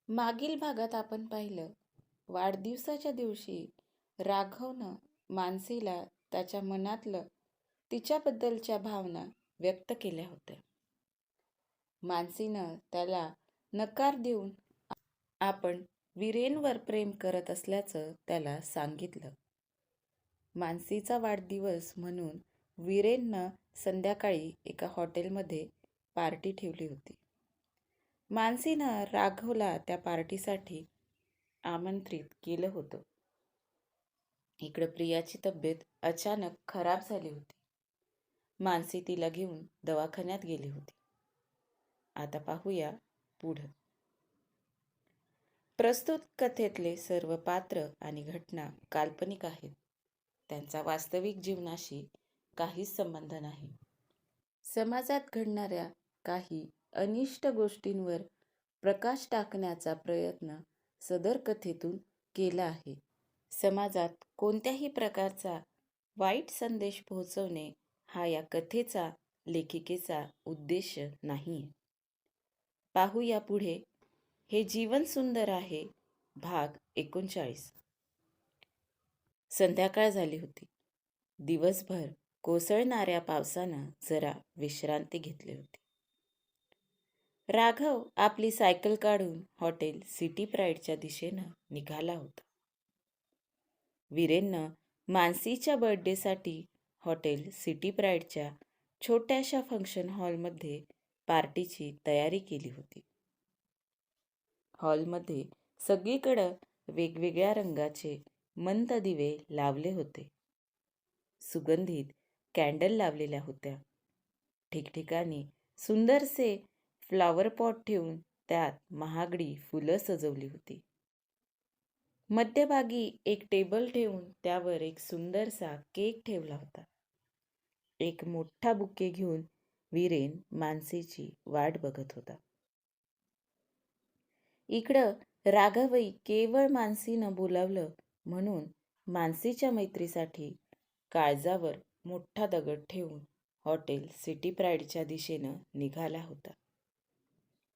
मागील भागात आपण पाहिलं, वाढदिवसाच्या दिवशी राघवनं मानसीला त्याच्या मनातलं तिच्याबद्दलच्या भावना व्यक्त केल्या होत्या. मानसीनं त्याला नकार देऊन आपण वीरेनवर प्रेम करत असल्याचं त्याला सांगितलं. मानसीचा वाढदिवस म्हणून वीरेननं संध्याकाळी एका हॉटेलमध्ये पार्टी ठेवली होती. मानसीनं राघवला त्या पार्टीसाठी आमंत्रित केलं होतं. इकडं प्रियाची तब्येत अचानक खराब झाली होती. मानसी तिला घेऊन दवाखान्यात गेली होती. आता पाहूया पुढं. प्रस्तुत कथेतले सर्व पात्र आणि घटना काल्पनिक आहेत. त्यांचा वास्तविक जीवनाशी काहीच संबंध नाही. समाजात घडणाऱ्या काही अनिष्ट गोष्टींवर प्रकाश टाकण्याचा प्रयत्न सदर कथेतून केला आहे. समाजात कोणत्याही प्रकारचा वाईट संदेश पोहोचवणे हा या कथेचा लेखिकेचा उद्देश नाहीये. पाहूया पुढे. हे जीवन सुंदर आहे, भाग 39. संध्याकाळ झाली होती. दिवसभर कोसळणाऱ्या पावसानं जरा विश्रांती घेतली होती. राघव आपली सायकल काढून हॉटेल सिटी प्राईडच्या दिशेनं निघाला होता. वीरेननं मानसीच्या बर्थडेसाठी हॉटेल सिटी प्राईडच्या छोट्याशा फंक्शन हॉलमध्ये पार्टीची तयारी केली होती. हॉलमध्ये सगळीकडं वेगवेगळ्या रंगाचे मंद दिवे लावले होते. सुगंधित कॅन्डल लावलेल्या होत्या. ठिकठिकाणी सुंदरसे फ्लॉवर पॉट ठेवून त्यात महागडी फुलं सजवली होती. मध्यभागी एक टेबल ठेवून त्यावर एक सुंदरसा केक ठेवला होता. एक मोठा बुके घेऊन वीरेन मानसीची वाट बघत होता. इकडं राघवही केवळ मानसीनं बोलावलं म्हणून मानसीच्या मैत्रीसाठी काळजावर मोठा दगड ठेवून हॉटेल सिटी प्राईडच्या दिशेनं निघाला होता.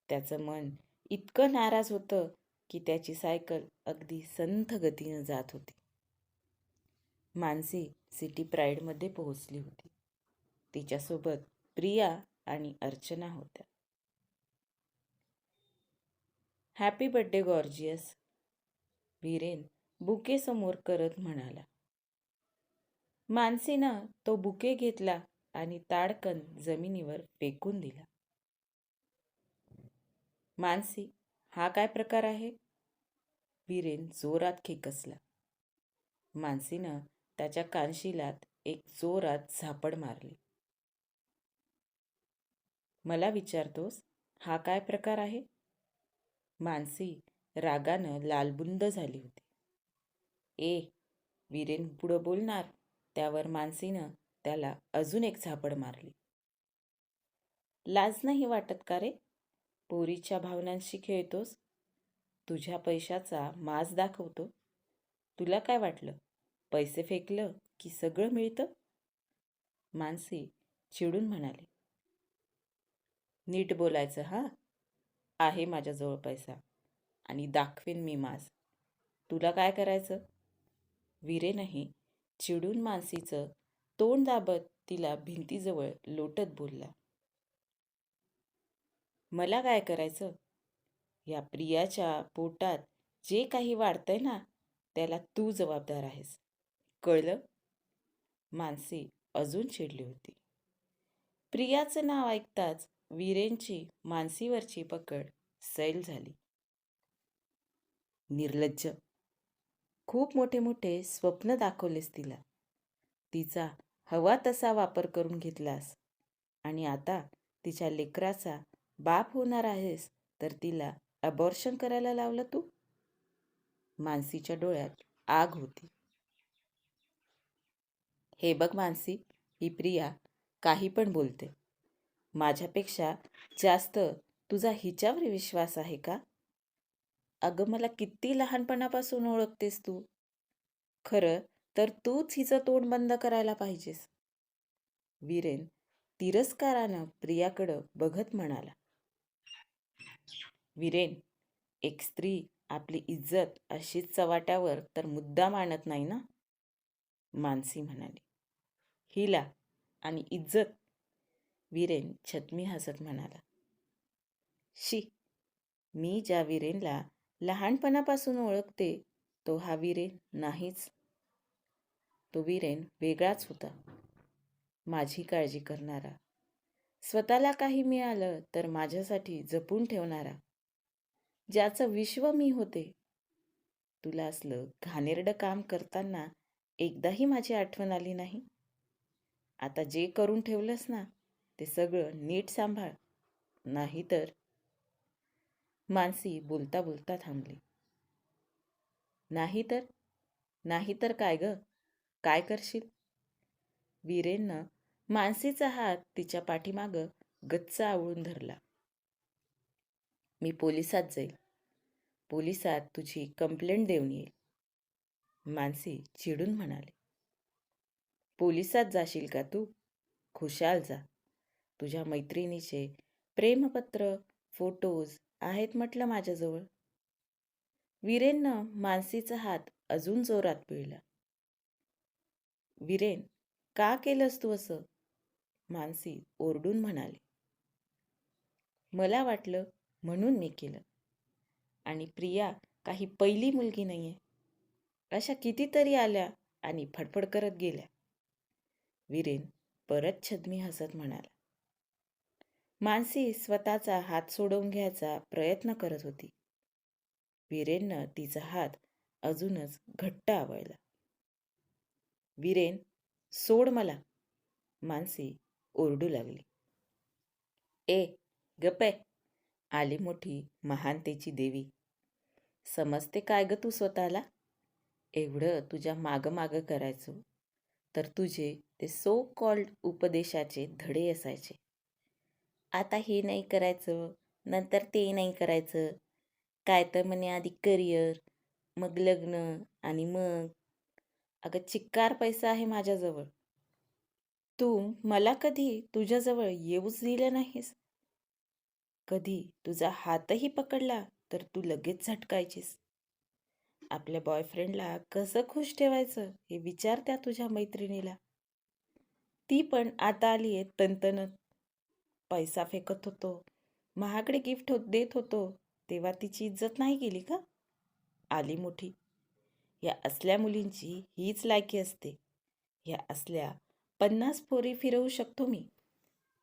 त्याचं मन इतकं नाराज होतं की त्याची सायकल अगदी संथ गतीनं जात होती. मानसी सिटी प्राईडमध्ये पोहोचली होती. तिच्यासोबत प्रिया आणि अर्चना होत्या. Happy birthday gorgeous, Viren bouquet समोर करत म्हणाला. मानसीनं तो बुके घेतला आणि ताडकन जमिनीवर फेकून दिला. मानसी, हा काय प्रकार आहे? वीरेन जोरात खेकसला. मानसीनं त्याच्या कानशिलात एक जोरात झापड मारली. मला विचारतोस हा काय प्रकार आहे? मानसी रागानं लालबुंद झाली होती. वीरेन पुढं बोलणार त्यावर मानसीनं त्याला अजून एक झापड मारली. लाज नाही वाटत का रे? पोरीच्या भावनांशी खेळतोस? तुझ्या पैशाचा माज दाखवतो? तुला काय वाटलं, पैसे फेकलं की सगळं मिळतं? मानसी चिडून म्हणाली. नीट बोलायचं हा. आहे माझ्याजवळ पैसा आणि दाखवेन मी माज. तुला काय करायचं? वीरेनही चिडून मानसीचं तोंड दाबत तिला भिंतीजवळ लोटत बोलला. मला काय करायचं? या प्रियाच्या पोटात जे काही वाढतंय ना त्याला तू जबाबदार आहेस, कळलं? मानसी अजून चिडली होती. प्रियाचं नाव ऐकताच वीरेनची मानसीवरची पकड सैल झाली. निर्लज्ज, खूप मोठे मोठे स्वप्न दाखवलेस तिला. तिचा हवा तसा वापर करून घेतलास आणि आता तिच्या लेकराचा बाप होणार आहेस तर तिला अबॉर्शन करायला लावलं तू? मानसीच्या डोळ्यात आग होती. हे बघ मानसी, ही प्रिया काही पण बोलते. माझ्यापेक्षा जास्त तुझा हिच्यावर विश्वास आहे का? अगं मला किती लहानपणापासून ओळखतेस तू. खरं तर तूच हिचं तोंड बंद करायला पाहिजेस. वीरेन तिरस्कारानं प्रियाकडं बघत म्हणाला. वीरेन, एक स्त्री आपली इज्जत अशीच चव्हाट्यावर तर मुद्दाम आणत नाही ना. मानसी म्हणाली. हिला आणि इज्जत? वीरेन छद्मी हसत म्हणाला. शी, मी ज्या वीरेनला लहानपणापासून ओळखते तो हा वीरेन नाहीच. तो वीरेन वेगळाच होता. माझी काळजी करणारा, स्वतःला काही मिळालं तर माझ्यासाठी जपून ठेवणारा, ज्याचं विश्व मी होते. तुला असलं घाणेरडं काम करताना एकदाही माझी आठवण आली नाही? आता जे करून ठेवलंस ना ते सगळं नीट सांभाळ, नाहीतर. मानसी बोलता बोलता थांबली. नाहीतर? नाहीतर काय ग? काय करशील? वीरेननं मानसीचा हात तिच्या पाठीमागं गच्च आवळून धरला. मी पोलिसात जाईल. पोलिसात तुझी कंप्लेंट देऊन येईल. मानसी चिडून म्हणाली. पोलिसात जाशील का तू? खुशाल जा. तुझ्या मैत्रिणीचे प्रेमपत्र, फोटोज आहेत म्हटलं माझ्याजवळ. वीरेननं मानसीचा हात अजून जोरात पिळला. वीरेन, का केलंस तू असं? मानसी ओरडून म्हणाली. मला वाटलं म्हणून मी केलं. आणि प्रिया काही पहिली मुलगी नाहीये. अशा कितीतरी आल्या आणि फडफड करत गेल्या. वीरेन परत छद्मी हसत म्हणाला. मानसी स्वतःचा हात सोडवून घ्यायचा प्रयत्न करत होती. वीरेननं तिचा हात अजूनच घट्ट आवळला. वीरेन, सोड मला. मानसी ओरडू लागली. ए, गप्पे. आली मोठी महानतेची देवी. समजते काय ग तू स्वतःला? एवढं तुझ्या मागं करायचो तर तुझे ते सो कॉल्ड उपदेशाचे धडे असायचे. आता हे नाही करायचं, नंतर ते नाही करायचं. काय तर म्हणे आधी करिअर, मग लग्न आणि मग. अगं चिक्कार पैसा आहे माझ्याजवळ. तू मला कधी तुझ्याजवळ येऊच दिलं नाहीस. कधी तुझा हातही पकडला तर तू लगेच झटकायचीस. आपल्या बॉयफ्रेंडला कसं खुश ठेवायचं हे विचार त्या तुझ्या मैत्रिणीला. ती पण आता आली आहे तणतणत. पैसा फेकत होतो, महागडे गिफ्ट देत होतो, तेव्हा तिची इज्जत नाही केली का? आली मोठी. या असल्या मुलींची हीच लायकी असते. या असल्या 50 पोरी फिरवू शकतो मी.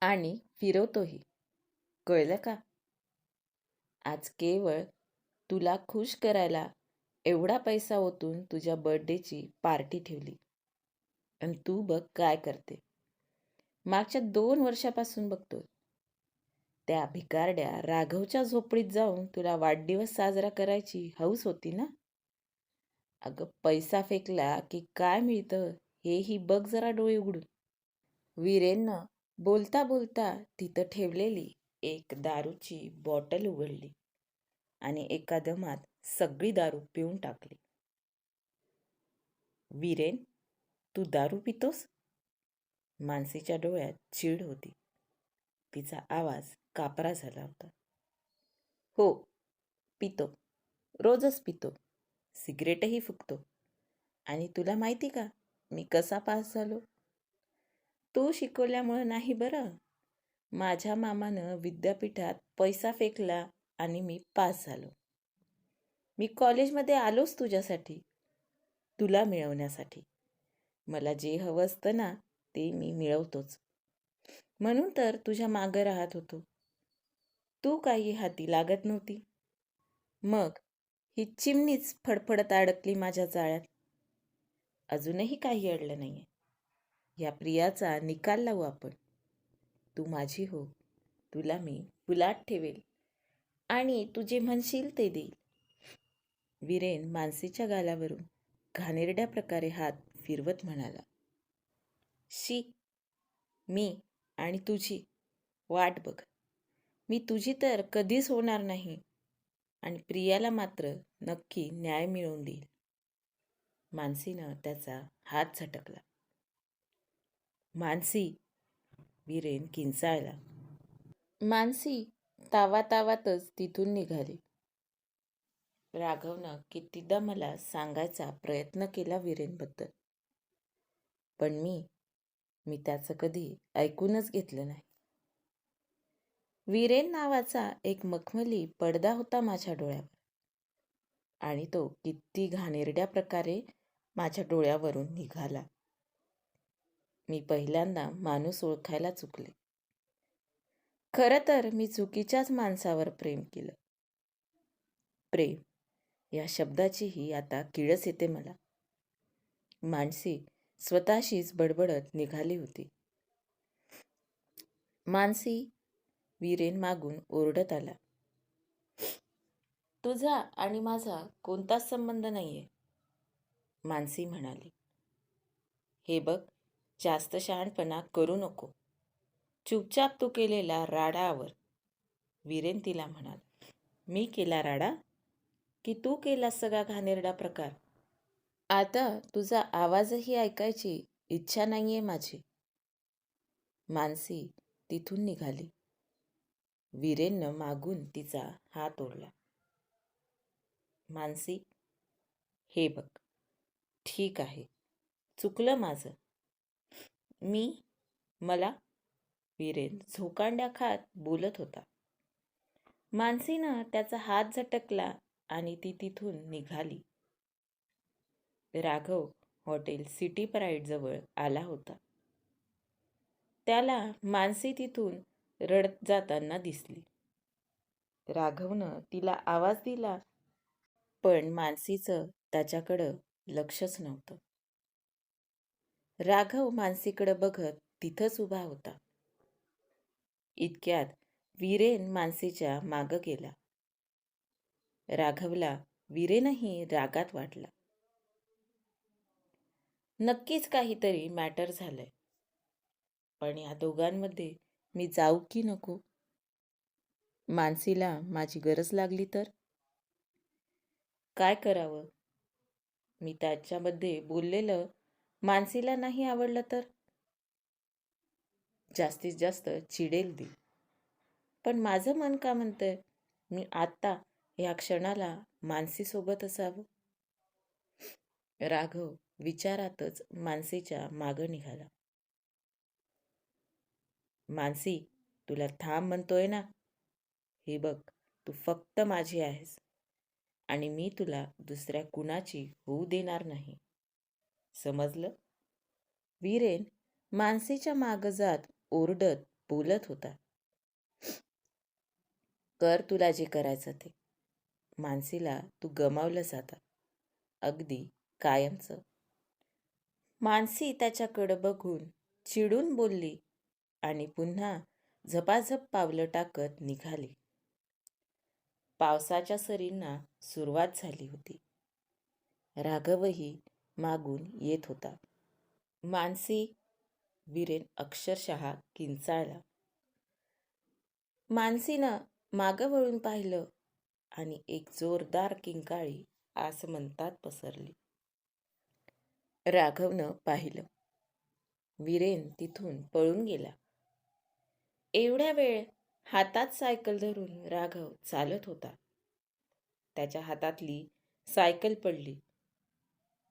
आणि फिरवतोही. कळलं का? आज केवळ तुला खुश करायला एवढा पैसा ओतून तुझ्या बर्थडेची पार्टी ठेवली. आणि तू बघ काय करते. मागच्या 2 वर्षापासून बघतो. त्या भिकारड्या राघवच्या झोपडीत जाऊन तुला वाढदिवस साजरा करायची हौस होती ना? अगं पैसा फेकला की काय मिळतं हेही बघ जरा डोळे उघडून. वीरेननं बोलता बोलता तिथं ठेवलेली एक दारूची बॉटल उघडली आणि एका दमात सगळी दारू पिऊन टाकली. वीरेन, तू दारू पितोस? मानसीच्या डोळ्यात चीड होती. तिचा आवाज कापरा झाला होता. हो, पितो. रोजच पितो. सिगरेटही फुकतो. आणि तुला माहिती का मी कसा पास झालो? तू शिकवल्यामुळं नाही बरं. माझ्या मामानं विद्यापीठात पैसा फेकला आणि मी पास झालो. मी कॉलेजमध्ये आलोच तुझ्यासाठी, तुला मिळवण्यासाठी. मला जे हवं असतं ना ते मी मिळवतोच. म्हणून तर तुझ्या मागं राहत होतो. तू काही हाती लागत नव्हती. मग ही चिमणीच फडफडत अडकली माझ्या जाळ्यात. अजूनही काही अडलं नाहीये. या प्रियाचा निकाल लावू आपण. तू माझी हो, तुला मी फुलात ठेवेल आणि तू जे म्हणशील ते देईल. वीरेन मानसीच्या गालावरून घाणेरड्या प्रकारे हात फिरवत म्हणाला. शी, मी आणि तुझी वाट बघ. मी तुझी तर कधीच होणार नाही आणि प्रियाला मात्र नक्की न्याय मिळवून देईल. मानसीनं त्याचा हात झटकला. मानसी, वीरेन किंचाळला. मानसी तावातावातच तिथून निघाली. राघवनं कितीदा मला सांगायचा प्रयत्न केला वीरेनबद्दल, पण मी त्याचं कधी ऐकूनच घेतलं नाही. वीरेन नावाचा एक मखमली पडदा होता माझ्या डोळ्यावर आणि तो किती घाणेरड्या प्रकारे माझ्या डोळ्यावरून निघाला. मी पहिल्यांदा माणूस ओळखायला चुकले. खरं तर मी चुकीच्याच माणसावर प्रेम केलं. प्रेम या शब्दाचीही आता किळस येते मला. मानसी स्वतःशीच बडबडत निघाली होती. मानसी, वीरेन मागून ओरडत आला. तुझा आणि माझा कोणताच संबंध नाहीये, मानसी म्हणाली. हे बघ, जास्त शहाणपणा करू नको. चुपचाप तू केलेला राडा आवर, वीरेन तिला म्हणाला. मी केला राडा? की तू केला सगळा घाणेरडा प्रकार? आता तुझा आवाजही ऐकायची इच्छा नाहीये माझी. मानसी तिथून निघाली. वीरेननं मागून तिचा हात ओढला. मानसी, हे बघ, ठीक आहे, चुकलं माझं. मला वीरेन झोकांड्या खात बोलत होता. मानसीनं त्याचा हात झटकला आणि ती तिथून निघाली. राघव हॉटेल सिटी प्राईड जवळ आला होता. त्याला मानसी तिथून रडत जाताना दिसली. राघवनं तिला आवाज दिला, पण मानसीचं त्याच्याकडं लक्षच नव्हतं. राघव मानसीकडं बघत तिथंच उभा होता. इतक्यात वीरेन मानसीच्या मागं गेला. राघवला वीरेनही रागात वाटला. नक्कीच काहीतरी मॅटर झालंय, पण या दोघांमध्ये मी जाऊ की नको? मानसीला माझी गरज लागली तर काय करावं? मी त्याच्यामध्ये बोललेलं मानसीला नाही आवडलं तर? जास्तीत जास्त चिडेल ती. पण माझं मन का म्हणतंय मी आत्ता या क्षणाला मानसीसोबत असावं? राघव विचारातच मानसीच्या मागं निघाला. मानसी, तुला थांब म्हणतोय ना. हे बघ, तू फक्त माझी आहेस आणि मी तुला दुसऱ्या कुणाची होऊ देणार नाही. समजलं? वीरेन मानसीच्या मागं जात ओरडत बोलत होता. कर तुला जे करायचं ते. मानसीला तू गमावलंस आता, अगदी कायमचं. मानसी त्याच्याकडं बघून चिडून बोलली आणि पुन्हा झपाझप पावलं टाकत निघाली. पावसाच्या सरींना सुरुवात झाली होती. राघवही मागून येत होता. मानसी, वीरेन अक्षरशः किंचाळला. मानसीनं मागं वळून पाहिलं आणि एक जोरदार किंकाळी आसमंतात पसरली. राघवनं पाहिलं. वीरेन तिथून पळून गेला. एवढ्या वेळ हातात सायकल धरून राघव चालत होता. त्याच्या हातातली सायकल पडली.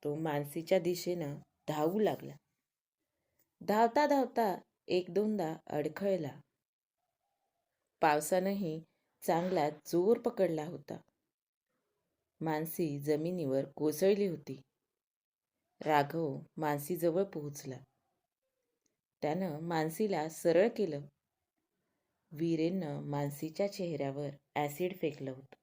तो मानसीच्या दिशेनं धावू लागला. धावता धावता एक दोनदा अडखळला. पावसानंही चांगला जोर पकडला होता. मानसी जमिनीवर कोसळली होती. राघव मानसीजवळ पोहोचला. त्यानं मानसीला सरळ केलं. वीरेननं मानसीच्या चेहऱ्यावर ॲसिड फेकलं होतं.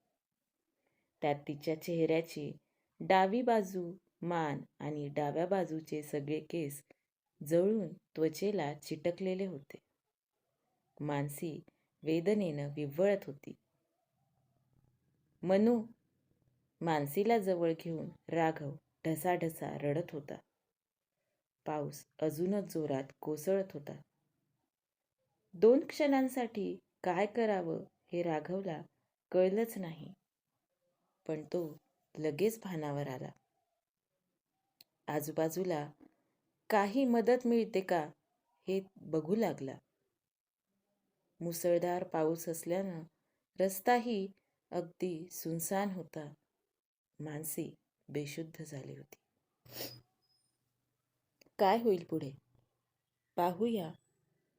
त्यात तिच्या चेहऱ्याची डावी बाजू, मान आणि डाव्या बाजूचे सगळे केस जळून त्वचेला चिटकलेले होते. मानसी वेदनेनं विव्हळत होती. मनू, मानसीला जवळ घेऊन राघव ढसाढसा रडत होता. पाऊस अजूनच जोरात कोसळत होता. 2 क्षणांसाठी काय करावं हे राघवला कळलंच नाही, पण तो लगेच भानावर आला. आजूबाजूला काही मदत मिळते का हे बघू लागला. मुसळधार पाऊस असल्यानं रस्ताही अगदी सुनसान होता. मानसी बेशुद्ध झाली होती. काय होईल पुढे पाहूया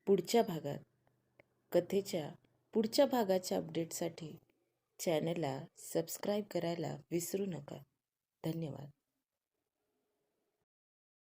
पुढच्या भागात. कथेच्या पुढच्या भागाच्या अपडेटसाठी चॅनलला सबस्क्राईब करायला विसरू नका. धन्यवाद.